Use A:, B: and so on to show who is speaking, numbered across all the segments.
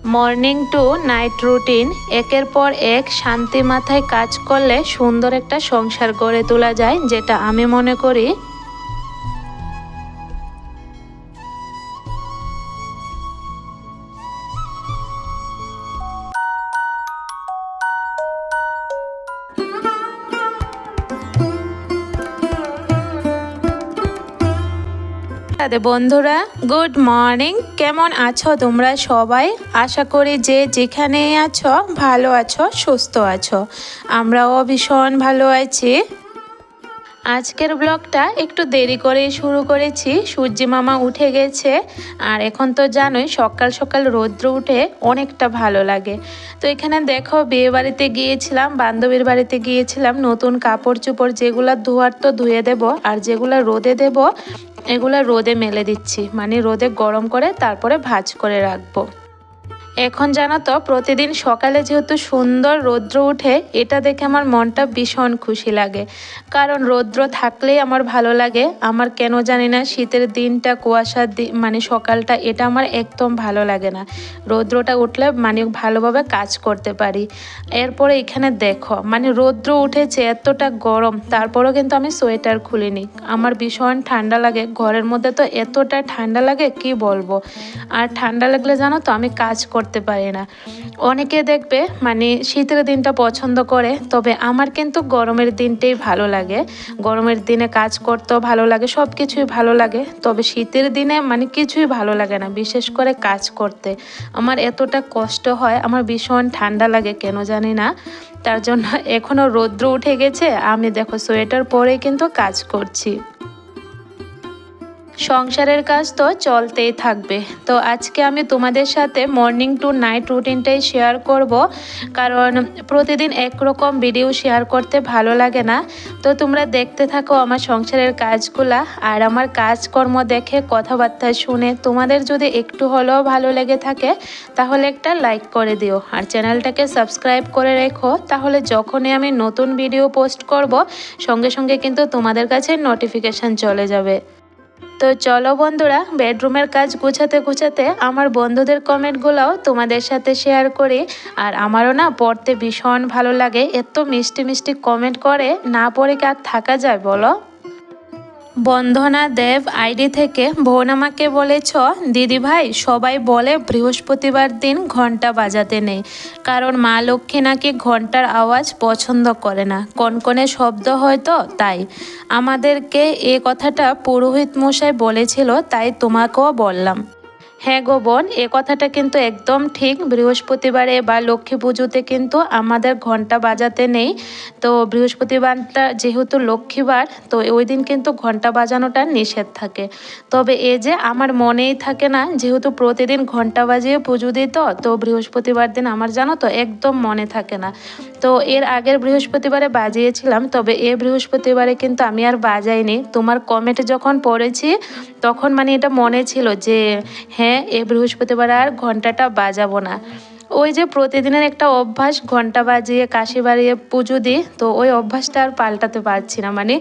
A: Morning to night routine, একের পর এক শান্তি মাথায় কাজ করলে সুন্দর একটা সংসার গড়ে তোলা যায়, যেটা আমি মনে করি। বন্ধুরা, গুড মর্নিং। কেমন আছো তোমরা সবাই? আশা করি যে যেখানে আছো ভালো আছো, সুস্থ আছো। আমরাও ভীষণ ভালো আছি। আজকের ব্লগটা একটু দেরি করে শুরু করেছি। সূর্যি মামা উঠে গেছে, আর এখন তো জানোই সকাল সকাল রৌদ্র উঠে অনেকটা ভালো লাগে। তো এখানে দেখো, বিয়ে বাড়িতে গিয়েছিলাম, বান্ধবীর বাড়িতে গিয়েছিলাম। নতুন কাপড় চোপড় যেগুলো ধোয়ার তো ধুয়ে দেব, আর যেগুলো রোদে দেব এগুলো রোদে মেলে দিচ্ছি, মানে রোদে গরম করে তারপরে ভাঁজ করে রাখবো। এখন জানো তো, প্রতিদিন সকালে যেহেতু সুন্দর রৌদ্র উঠে, এটা দেখে আমার মনটা ভীষণ খুশি লাগে। কারণ রৌদ্র থাকলেই আমার ভালো লাগে। আমার কেন জানি না শীতের দিনটা, কুয়াশার দিন, মানে সকালটা, এটা আমার একদম ভালো লাগে না। রৌদ্রটা উঠলে মানে ভালোভাবে কাজ করতে পারি। এরপরে এখানে দেখো, মানে রৌদ্র উঠেছে, এতটা গরম, তারপরেও কিন্তু আমি সোয়েটার খুলিনি। আমার ভীষণ ঠান্ডা লাগে, ঘরের মধ্যে তো এতটা ঠান্ডা লাগে কি বলবো। আর ঠান্ডা লাগলে জানো তো আমি কাজ করতে পারি না। অনেকে দেখবে মানে শীতের দিনটা পছন্দ করে, তবে আমার কিন্তু গরমের দিনটাই ভালো লাগে। গরমের দিনে কাজ করতেও ভালো লাগে, সব কিছুই ভালো লাগে। তবে শীতের দিনে মানে কিছুই ভালো লাগে না, বিশেষ করে কাজ করতে। আমার এতটা কষ্ট হয়, আমার ভীষণ ঠান্ডা লাগে কেন জানি না। তার জন্য এখনও রৌদ্র উঠে গেছে, আমি দেখো সোয়েটার পরেই কিন্তু কাজ করছি। সংসারের কাজ তো চলতেই থাকবে। তো আজকে আমি তোমাদের সাথে মর্নিং টু নাইট রুটিনটাই শেয়ার করব, কারণ প্রতিদিন একরকম ভিডিও শেয়ার করতে ভালো লাগে না। তো তোমরা দেখতে থাকো আমার সংসারের কাজগুলা, আর আমার কাজকর্ম দেখে, কথাবার্তা শুনে তোমাদের যদি একটু হলেও ভালো লেগে থাকে তাহলে একটা লাইক করে দিও, আর চ্যানেলটাকে সাবস্ক্রাইব করে রেখো। তাহলে যখনই আমি নতুন ভিডিও পোস্ট করব, সঙ্গে সঙ্গে কিন্তু তোমাদের কাছে নোটিফিকেশান চলে যাবে। তো চলো বন্ধুরা, বেডরুমের কাজ গুছাতে গুছাতে আমার বন্ধুদের কমেন্টগুলোও তোমাদের সাথে শেয়ার করি। আর আমারও না পড়তে ভীষণ ভালো লাগে, এত মিষ্টি মিষ্টি কমেন্ট করে, না পড়ে কি আর থাকা যায় বলো। বন্দনা দেব আইডি থেকে বোন আমাকে বলেছ, দিদি ভাই সবাই বলে বৃহস্পতিবার দিন ঘন্টা বাজাতে নেই, কারণ মা লক্ষ্মী নাকি ঘন্টার আওয়াজ পছন্দ করে না, কনকনে শব্দ হয়তো তাই। আমাদেরকে এ কথাটা পুরোহিত মশাই বলেছিল, তাই তোমাকেও বললাম। হ্যাঁ গো বোন, এ কথাটা কিন্তু একদম ঠিক। বৃহস্পতিবারে বা লক্ষ্মী পুজোতে কিন্তু আমাদের ঘন্টা বাজাতে নেই। তো বৃহস্পতিবারটা যেহেতু লক্ষ্মীবার, তো ওই দিন কিন্তু ঘন্টা বাজানোটা নিষেধ থাকে। তবে এই যে আমার মনেই থাকে না, যেহেতু প্রতিদিন ঘন্টা বাজিয়ে পুজো দিত, তো বৃহস্পতিবার দিন আমার জানো তো একদম মনে থাকে না। তো এর আগের বৃহস্পতিবারে বাজিয়েছিলাম, তবে এ বৃহস্পতিবারে কিন্তু আমি আর বাজাইনি। তোমার কমেন্টে যখন পড়েছি তখন মানে এটা মনে ছিল যে হ্যাঁ, এ বৃহস্পতিবার আর ঘন্টাটা বাজাবো না। ওই যে প্রতিদিনের একটা অভ্যাস, ঘন্টা বাজিয়ে কাশি বাড়িয়ে পুজো দিই, তো ওই অভ্যাসটা আর পাল্টাতে পারছি না, মানে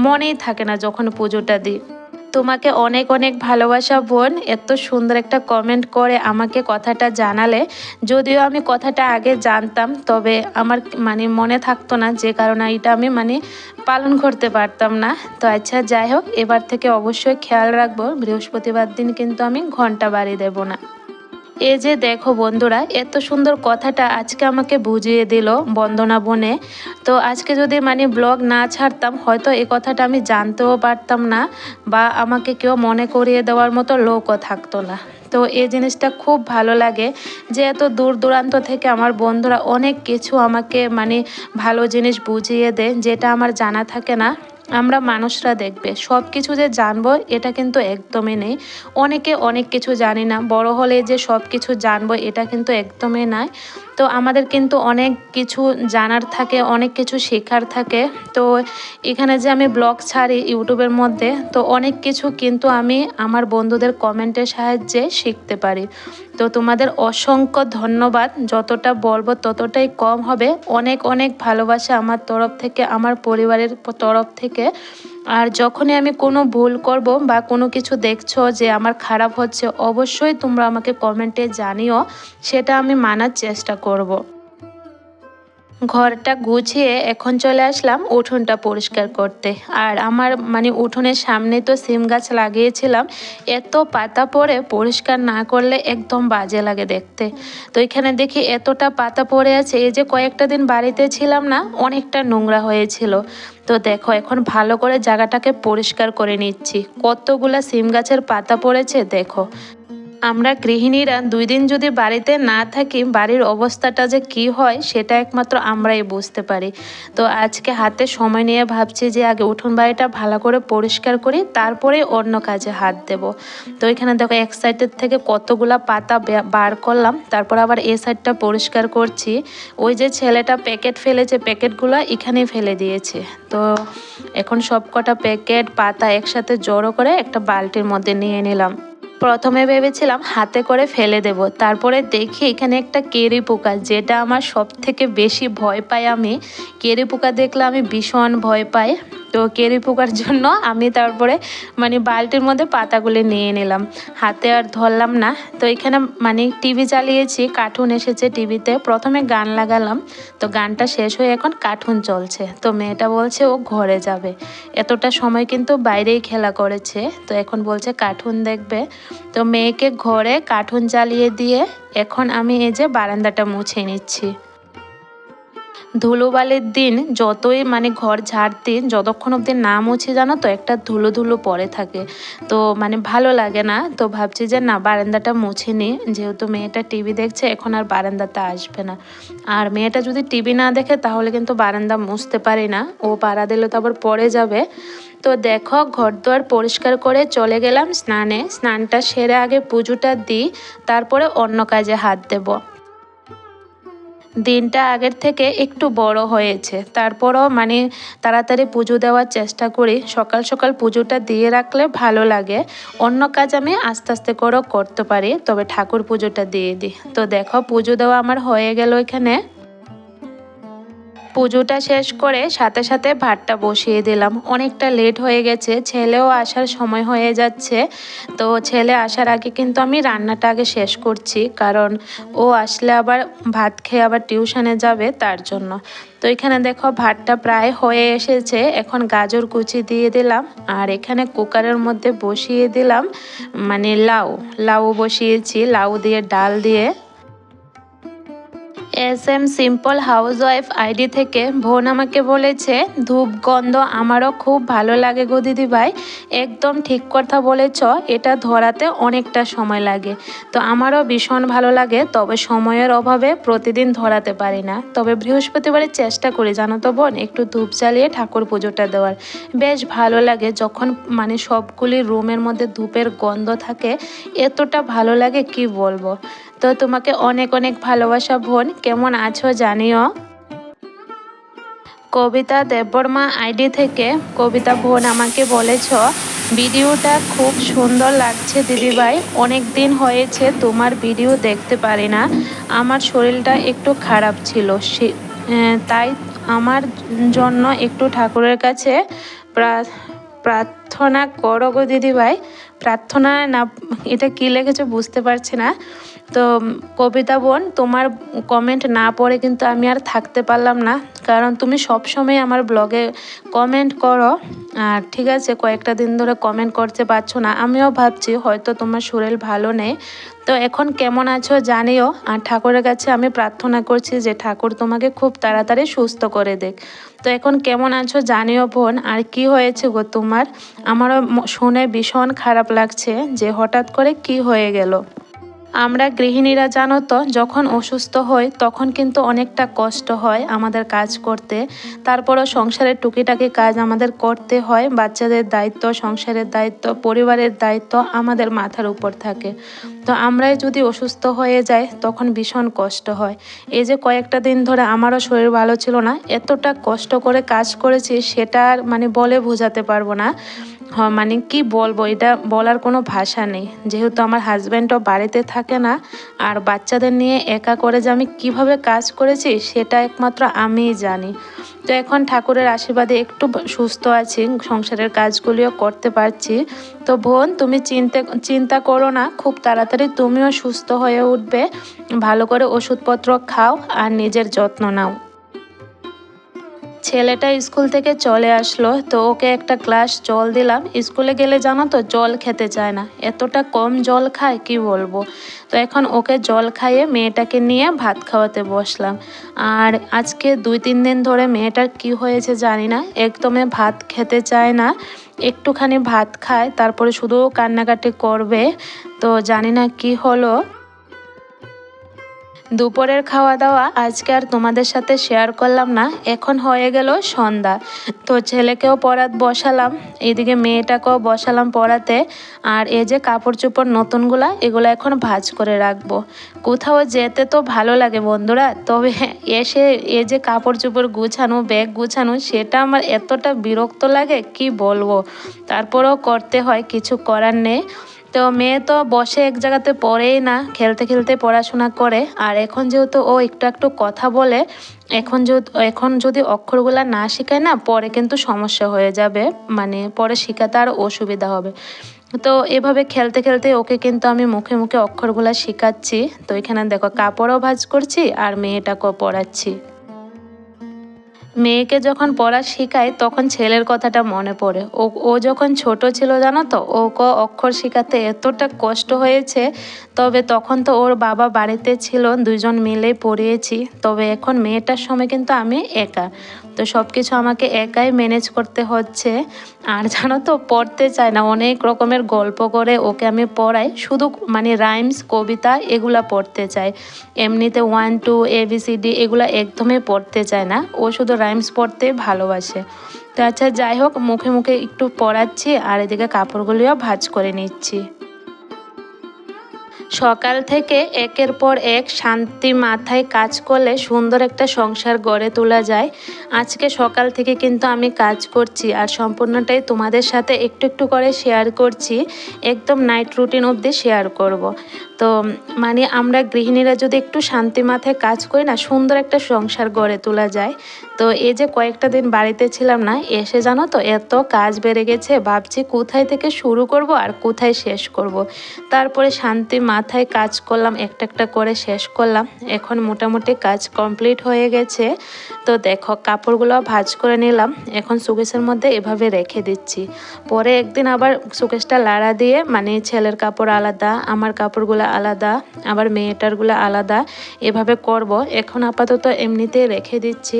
A: মনেই থাকে না যখন পুজোটা দিই। তোমাকে অনেক অনেক ভালোবাসা বোন, এত সুন্দর একটা কমেন্ট করে আমাকে কথাটা জানালে। যদিও আমি কথাটা আগে জানতাম, তবে আমার মানে মনে থাকতো না, যে কারণে এটা আমি মানে পালন করতে পারতাম না। তো আচ্ছা যাই হোক, এবার থেকে অবশ্যই খেয়াল রাখবো, বৃহস্পতিবার দিন কিন্তু আমি ঘন্টা বাড়ি দেব না। এই যে দেখো বন্ধুরা, এত সুন্দর কথাটা আজকে আমাকে বুঝিয়ে দিল বন্দনা বোনে। তো আজকে যদি মানে ব্লগ না ছাড়তাম, হয়তো এই কথাটা আমি জানতেও পারতাম না, বা আমাকে কেউ মনে করিয়ে দেওয়ার মতো লোকও থাকতো না। তো এই জিনিসটা খুব ভালো লাগে, যে এত দূর দূরান্ত থেকে আমার বন্ধুরা অনেক কিছু আমাকে মানে ভালো জিনিস বুঝিয়ে দেয়, যেটা আমার জানা থাকে না। আমরা মানুষরা দেখবে সব কিছু যে জানবো এটা কিন্তু একদমই নেই। অনেকে অনেক কিছু জানি না, বড় হলে যে সব কিছু জানবো এটা কিন্তু একদমই নয়। তো আমাদের কিন্তু অনেক কিছু জানার থাকে, অনেক কিছু শেখার থাকে। তো এখানে যে আমি ব্লগ ছাড়ি ইউটিউবের মধ্যে, তো অনেক কিছু কিন্তু আমি আমার বন্ধুদের কমেন্টের সাহায্যে শিখতে পারি। তো তোমাদের অসংখ্য ধন্যবাদ, যতটা বলবো ততটাই কম হবে। অনেক অনেক ভালোবাসা আমার তরফ থেকে, আমার পরিবারের তরফ থেকে থেকে। আর যখনই আমি কোনো ভুল করব বা কোনো কিছু দেখছো যে আমার খারাপ হচ্ছে, অবশ্যই তোমরা আমাকে কমেন্টে জানিও, সেটা আমি মানার চেষ্টা করব। ঘরটা গুছিয়ে এখন চলে আসলাম উঠোনটা পরিষ্কার করতে। আর আমার উঠোনের সামনে তো সিম গাছ লাগিয়েছিলাম, এত পাতা পড়ে পরিষ্কার না করলে একদম বাজে লাগে দেখতে। তো এখানে দেখি এতটা পাতা পড়ে আছে, এই যে কয়েকটা দিন বাড়িতে ছিলাম না, অনেকটা নোংরা হয়েছিল। তো দেখো এখন ভালো করে জায়গাটাকে পরিষ্কার করে নিচ্ছি। কতগুলা সিম গাছের পাতা পড়েছে দেখো। আমরা গৃহিণীরা 2 দিন যদি বাড়িতে না থাকি, বাড়ির অবস্থাটা যে কি হয় সেটা একমাত্র আমরাই বুঝতে পারি। তো আজকে হাতে সময় নিয়ে ভাবছি যে আগে উঠোন বাড়িটা ভালো করে পরিষ্কার করি, তারপরে অন্য কাজে হাত দেব। তো এখানে দেখো এক সাইডের থেকে কতগুলা পাতা বার করলাম, তারপর আবার এই সাইডটা পরিষ্কার করছি। ওই যে ছেলেটা প্যাকেট ফেলেছে, প্যাকেটগুলো এখানেই ফেলে দিয়েছে। তো এখন সব কটা প্যাকেট পাতা একসাথে জড়ো করে একটা বালতির মধ্যে নিয়ে নিলাম। প্রথমে ভেবেছিলাম হাতে করে ফেলে দেব, তারপরে দেখি এখানে একটা কেরি পোকা, যেটা আমার সব থেকে বেশি ভয় পাই। আমি কেরি পোকা দেখলে আমি ভীষণ ভয় পাই। তো কেরি পোকার জন্য আমি তারপরে বালতির মধ্যে পাতাগুলি নিয়ে নিলাম, হাতে আর ধরলাম না। তো এখানে টিভি চালিয়েছি, কার্টুন এসেছে টিভিতে, প্রথমে গান লাগালাম। তো গানটা শেষ হয়ে এখন কার্টুন চলছে। তো মেয়েটা বলছে ও ঘরে যাবে, এতটা সময় কিন্তু বাইরেই খেলা করেছে, তো এখন বলছে কার্টুন দেখবে। তো মেয়েকে ঘরে কার্টুন চালিয়ে দিয়ে এখন আমি এই যে বারান্দাটা মুছে নিচ্ছি। ধুলোবালির দিন যতই ঘর ঝাড়তে যতক্ষণ অবধি না মুছি, জানো তো একটা ধুলো ধুলো পড়ে থাকে, তো ভালো লাগে না। তো ভাবছি যে না, বারান্দাটা মুছে নিই, যেহেতু মেয়েটা টিভি দেখছে, এখন আর বারান্দাতে আসবে না। আর মেয়েটা যদি টিভি না দেখে তাহলে কিন্তু বারান্দা মুছতে পারি না, ও পাড়া দিলে তো আবার পড়ে যাবে। তো দেখো ঘর দুয়ার পরিষ্কার করে চলে গেলাম স্নানে। স্নানটা সেরে আগে পুজোটা দিই, তারপরে অন্য কাজে হাত দেব। দিনটা আগের থেকে একটু বড় হয়েছে, তারপরও তাড়াতাড়ি পুজো দেওয়ার চেষ্টা করি। সকাল সকাল পুজোটা দিয়ে রাখলে ভালো লাগে, অন্য কাজ আমি আস্তে আস্তে করেও করতে পারি, তবে ঠাকুর পুজোটা দিয়ে দিই। তো দেখো পুজো দেওয়া আমার হয়ে গেল। এখানে পুজোটা শেষ করে সাথে সাথে ভাতটা বসিয়ে দিলাম, অনেকটা লেট হয়ে গেছে, ছেলেও আসার সময় হয়ে যাচ্ছে। তো ছেলে আসার আগে কিন্তু আমি রান্নাটা আগে শেষ করছি, কারণ ও আসলে আবার ভাত খেয়ে আবার টিউশনে যাবে, তার জন্য। তো এখানে দেখো ভাতটা প্রায় হয়ে এসেছে, এখন গাজর কুচি দিয়ে দিলাম। আর এখানে কুকারের মধ্যে বসিয়ে দিলাম লাউ বসিয়েছি, লাউ দিয়ে ডাল দিয়ে। SM সিম্পল হাউসওয়াইফ আইডি থেকে বোন আমাকে বলেছে ধূপ গন্ধ আমারও খুব ভালো লাগে গো দিদি ভাই। একদম ঠিক কথা বলেছ, এটা ধরাতে অনেকটা সময় লাগে। তো আমারও ভীষণ ভালো লাগে, তবে সময়ের অভাবে প্রতিদিন ধরাতে পারি না। তবে বৃহস্পতিবারে চেষ্টা করি জানো তো বোন, একটু ধূপ জ্বালিয়ে ঠাকুর পুজোটা দেওয়ার। বেশ ভালো লাগে যখন সবগুলি রুমের মধ্যে ধূপের গন্ধ থাকে, এতটা ভালো লাগে কি বলবো। তো তোমাকে অনেক অনেক ভালোবাসা বোন, কেমন আছো জানিও। কবিতা দেববর্মা আইডি থেকে কবিতা বোন আমাকে বলেছ ভিডিওটা খুব সুন্দর লাগছে দিদিভাই, অনেক দিন হয়েছে তোমার ভিডিও দেখতে পারি না, আমার শরীরটা একটু খারাপ ছিল, তাই আমার জন্য একটু ঠাকুরের কাছে প্রার্থনা করো গো দিদিভাই। প্রার্থনা না, এটা কি লিখেছো বুঝতে পারছি না। তো কবিতা বোন, তোমার কমেন্ট না পড়ে কিন্তু আমি আর থাকতে পারলাম না, কারণ তুমি সবসময় আমার ব্লগে কমেন্ট করো। আর ঠিক আছে, কয়েকটা দিন ধরে কমেন্ট করতে পারছো না, আমিও ভাবছি হয়তো তোমার শরীর ভালো নেই। তো এখন কেমন আছো জানিও, আর ঠাকুরের কাছে আমি প্রার্থনা করছি যে ঠাকুর তোমাকে খুব তাড়াতাড়ি সুস্থ করে দেখ। তো এখন কেমন আছো জানিও বোন। আর কি হয়েছে গো তোমার, আমারও শুনে ভীষণ খারাপ লাগছে যে হঠাৎ করে কি হয়ে গেল। আমরা গৃহিণীরা জানো তো, যখন অসুস্থ হই তখন কিন্তু অনেকটা কষ্ট হয় আমাদের কাজ করতে, তারপরও সংসারের টুকিটাকি কাজ আমাদের করতে হয়, বাচ্চাদের দায়িত্ব, সংসারের দায়িত্ব, পরিবারের দায়িত্ব আমাদের মাথার উপর থাকে। তো আমরাই যদি অসুস্থ হয়ে যাই তখন ভীষণ কষ্ট হয়। এই যে কয়েকটা দিন ধরে আমারও শরীর ভালো ছিল না, এতটা কষ্ট করে কাজ করেছি সেটা আর বলে বোঝাতে পারবো না। মানে কি বলবো, এটা বলার কোনো ভাষা নেই। যেহেতু আমার হাজব্যান্ডও বাড়িতে থাকে না, আর বাচ্চাদের নিয়ে একা করে যে আমি কিভাবে কাজ করেছি সেটা একমাত্র আমিই জানি। তো এখন ঠাকুরের আশীর্বাদে একটু সুস্থ আছি, সংসারের কাজগুলিও করতে পারছি। তো বোন, তুমি চিন্তা করো না, খুব তাড়াতাড়ি তুমিও সুস্থ হয়ে উঠবে। ভালো করে ওষুধপত্র খাও আর নিজের যত্ন নাও। ছেলেটা স্কুল থেকে চলে আসলো, তো ওকে একটা গ্লাস জল দিলাম। স্কুলে গেলে জানো তো জল খেতে চায় না, এতটা কম জল খায় কি বলবো। তো এখন ওকে জল খাইয়ে মেয়েটাকে নিয়ে ভাত খাওয়াতে বসলাম। আর আজকে 2-3 দিন ধরে মেয়েটার কি হয়েছে জানি না, একদমই ভাত খেতে চায় না। একটুখানি ভাত খায়, তারপরে শুধু কান্নাকাটি করবে। তো জানি না কি হলো। দুপুরের খাওয়া দাওয়া আজকে আর তোমাদের সাথে শেয়ার করলাম না, এখন হয়ে গেল সন্ধ্যা। তো ছেলেকেও পড়াতে বসালাম, এইদিকে মেয়েটাকেও বসালাম পড়াতে। আর এই যে কাপড় চোপড় নতুনগুলা, এগুলো এখন ভাঁজ করে রাখবো। কোথাও যেতে তো ভালো লাগে বন্ধুরা, তবে এসে এই যে কাপড় চোপড় গুছানো, ব্যাগ গুছানো, সেটা আমার এতটা বিরক্ত লাগে কি বলবো। তারপরেও করতে হয়, কিছু করার নেই। তো মেয়ে তো বসে এক জায়গাতে পড়েই না, খেলতে খেলতে পড়াশোনা করে। আর এখন যেহেতু ও একটু একটু কথা বলে, এখন যদি অক্ষরগুলা না শেখায় না, পরে কিন্তু সমস্যা হয়ে যাবে, মানে পরে শেখাতে আর অসুবিধা হবে। তো এভাবে খেলতে খেলতে ওকে কিন্তু আমি মুখে মুখে অক্ষরগুলা শেখাচ্ছি। তো এখানে দেখো কাপড়ও ভাঁজ করছি আর মেয়েটাকেও পড়াচ্ছি। মেয়েকে যখন পড়া শেখাই তখন ছেলের কথাটা মনে পড়ে। ও যখন ছোট ছিল জানো তো, ওকে অক্ষর শেখাতে এতটা কষ্ট হয়েছে। তবে তখন তো ওর বাবা বাড়িতে ছিল, দুজন মিলেই পড়িয়েছি। তবে এখন মেয়েটার সময় কিন্তু আমি একা, তো সব কিছু আমাকে একাই ম্যানেজ করতে হচ্ছে। আর জানো তো, পড়তে চায় না, অনেক রকমের গল্প করে ওকে আমি পড়াই, শুধু মানে রাইমস কবিতা এগুলা পড়তে চায়। এমনিতে 1 2 ABCD এগুলো একদমই পড়তে চায় না, ও শুধু রাইমস পড়তে ভালোবাসে। তো আচ্ছা, যাই হোক, মুখে মুখে একটু পড়াচ্ছি আর এদিকে কাপড়গুলিও ভাঁজ করে নিচ্ছি। সকাল থেকে একের পর এক শান্তি মাথায় কাজ করলে সুন্দর একটা সংসার গড়ে তোলা যায়। আজকে সকাল থেকে কিন্তু আমি কাজ করছি, আর সম্পূর্ণটাই তোমাদের সাথে একটু একটু করে শেয়ার করছি। একদম নাইট রুটিন অবধি শেয়ার করব। তো মানে আমরা গৃহিণীরা যদি একটু শান্তি মাথায় কাজ করি না, সুন্দর একটা সংসার গড়ে তোলা যায়। তো এই যে কয়েকটা দিন বাড়িতে ছিলাম না, এসে জানো তো এত কাজ বেড়ে গেছে, ভাবছি কোথায় থেকে শুরু করব আর কোথায় শেষ করব। তারপরে শান্তি মাথায় কাজ করলাম, একটা একটা করে শেষ করলাম। এখন মোটামুটি কাজ কমপ্লিট হয়ে গেছে। তো দেখো কাপড়গুলো ভাঁজ করে নিলাম, এখন সুকেশের মধ্যে এভাবে রেখে দিচ্ছি। পরে একদিন আবার সুকেশটা লাড়া দিয়ে, মানে ছেলের কাপড় আলাদা, আমার কাপড়গুলো আলাদা, আবার মেয়েটারগুলো আলাদা, এভাবে করব। এখন আপাতত এমনিতেই রেখে দিচ্ছি,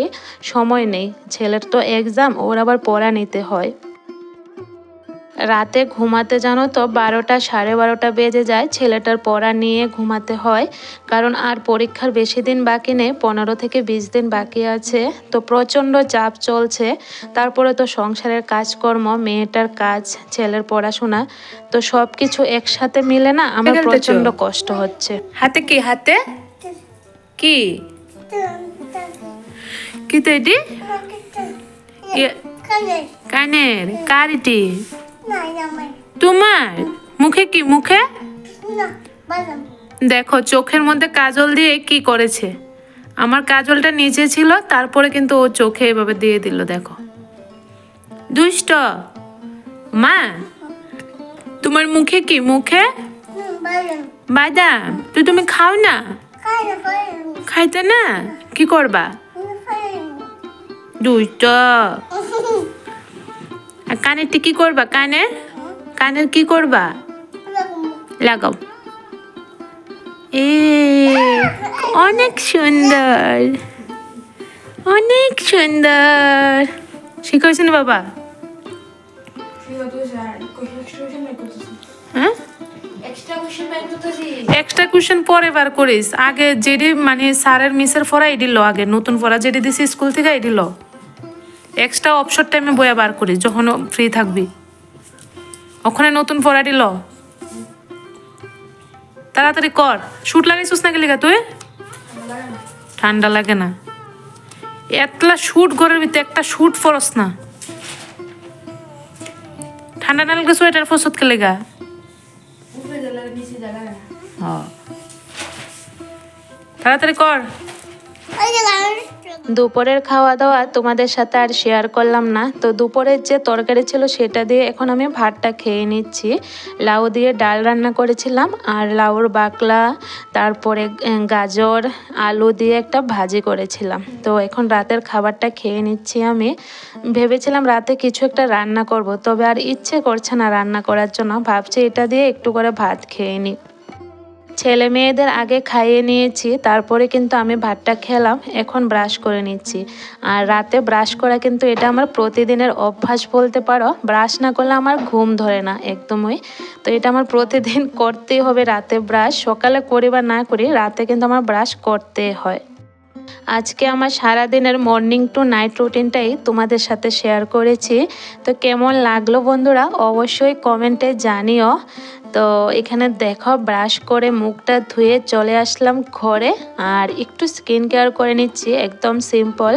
A: সময় নেই। ছেলের তো এক্সাম, ওর আবার পড়া নিতে হয়। রাতে ঘুমাতে জানো তো 12টা 12:30 বেজে যায়, ছেলেটার পড়া নিয়ে ঘুমাতে হয়। কারণ আর পরীক্ষার বেশি দিন বাকি নেই, 15 থেকে 20 দিন বাকি আছে। তো প্রচণ্ড চাপ চলছে। তারপরে তো সংসারের কাজকর্ম, মেয়েটার কাজ, ছেলের পড়াশোনা, তো সব কিছু একসাথে মিলে না আমার প্রচণ্ড কষ্ট হচ্ছে। হাতে কি, হাতে কি, কি তো এটি কানের, কার এটি? তোমার মুখে কি, মুখে দেখো চোখের মধ্যে কাজল দিয়ে কি করেছে। আমার কাজলটা নিচে ছিল, তারপরে কিন্তু ও চোখে এভাবে দিয়ে দিল, দেখো দুষ্ট। মা, তোমার মুখে কি, মুখে বাদাম? তুমি খাও না? খাইতে না, কি করবা? দুষ্ট। আর কানেরটি কি করবা? কানের কি করবা? লাগাও। অনেক সুন্দর, অনেক সুন্দর। শিখেছে না বাবা? হ্যাঁ, এক্সট্রা কোশ্চেন পরে বার করিস, আগে যেটি মানে স্যারের মিসের ফরা এটি লো, আগে নতুন ফরা যেটি দিছি স্কুল থেকে এটি লো। এক্সট্রা অবসর টাইমে বইয়া বার করিস, যখন ফ্রি থাকবি ওখানে নতুন ফরাটি ল। তাড়াতাড়ি কর। শুট লাগাইছিস না, গেলি তুই? ঠান্ডা লাগে না, এতলা শুট ঘরের ভিতরে একটা শুট ফরস না, ঠান্ডা না লাগলে সোয়েটার ফসত কে লেগা তাড়াতাড়ি কর। দুপুরের খাওয়া দাওয়া তোমাদের সাথে আর শেয়ার করলাম না। তো দুপুরের যে তরকারি ছিল সেটা দিয়ে এখন আমি ভাতটা খেয়ে নিচ্ছি। লাউ দিয়ে ডাল রান্না করেছিলাম আর লাউর বাকলা, তারপরে গাজর আলু দিয়ে একটা ভাজি করেছিলাম। তো এখন রাতের খাবারটা খেয়ে নিচ্ছি। আমি ভেবেছিলাম রাতে কিছু একটা রান্না করব, তবে আর ইচ্ছে করছে না রান্না করার জন্য। ভাবছি এটা দিয়ে একটু করে ভাত খেয়ে নিই। ছেলে মেয়েদের আগে খাইয়ে নিয়েছি, তারপরে কিন্তু আমি ভাতটা খেলাম। এখন ব্রাশ করে নিচ্ছি। আর রাতে ব্রাশ করা কিন্তু এটা আমার প্রতিদিনের অভ্যাস বলতে পারো। ব্রাশ না করলে আমার ঘুম ধরে না একদমই। তো এটা আমার প্রতিদিন করতেই হবে রাতে ব্রাশ। সকালে করি বা না করি, রাতে কিন্তু আমার ব্রাশ করতে হয়। আজকে আমার সারাদিনের মর্নিং টু নাইট রুটিনটাই তোমাদের সাথে শেয়ার করেছি। তো কেমন লাগলো বন্ধুরা অবশ্যই কমেন্টে জানিও। তো এখানে দেখো ব্রাশ করে মুখটা ধুয়ে চলে আসলাম ঘরে, আর একটু স্কিন কেয়ার করে নিচ্ছি, একদম সিম্পল।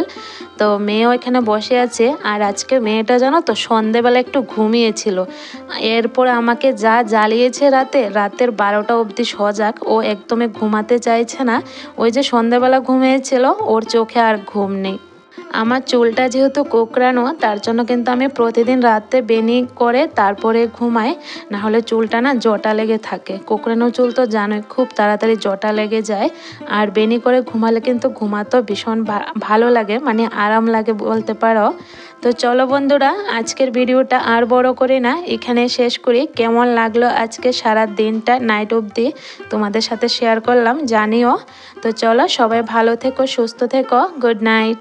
A: তো মেয়েও এখানে বসে আছে। আর আজকে মেয়েটা জানো তো সন্ধেবেলা একটু ঘুমিয়েছিল। এরপর আমাকে যা জ্বালিয়েছে রাতের 12টা অবধি সজাগ। ও একদমই ঘুমাতে চাইছে না। ওই যে সন্ধেবেলা ঘুমিয়েছিল, ওর চোখে আর ঘুম নেই। আমার চুলটা যেহেতু কোঁকড়ানো, তার জন্য কিন্তু আমি প্রতিদিন রাতে বেনি করে তারপরে ঘুমাই, না হলে চুলটা না জটা লেগে থাকে। কোঁকড়ানো চুল তো জানোই খুব তাড়াতাড়ি জটা লেগে যায়। আর বেনি করে ঘুমালে কিন্তু ঘুমাতেও ভীষণ ভালো লাগে, মানে আরাম লাগে বলতে পারো। তো চলো বন্ধুরা, আজকের ভিডিওটা আর বড় করি না, এখানে শেষ করি। কেমন লাগলো আজকে সারা দিনটা নাইট অবধি তোমাদের সাথে শেয়ার করলাম, জানিও। তো চলো সবাই ভালো থেকো, সুস্থ থেকো, গুড নাইট।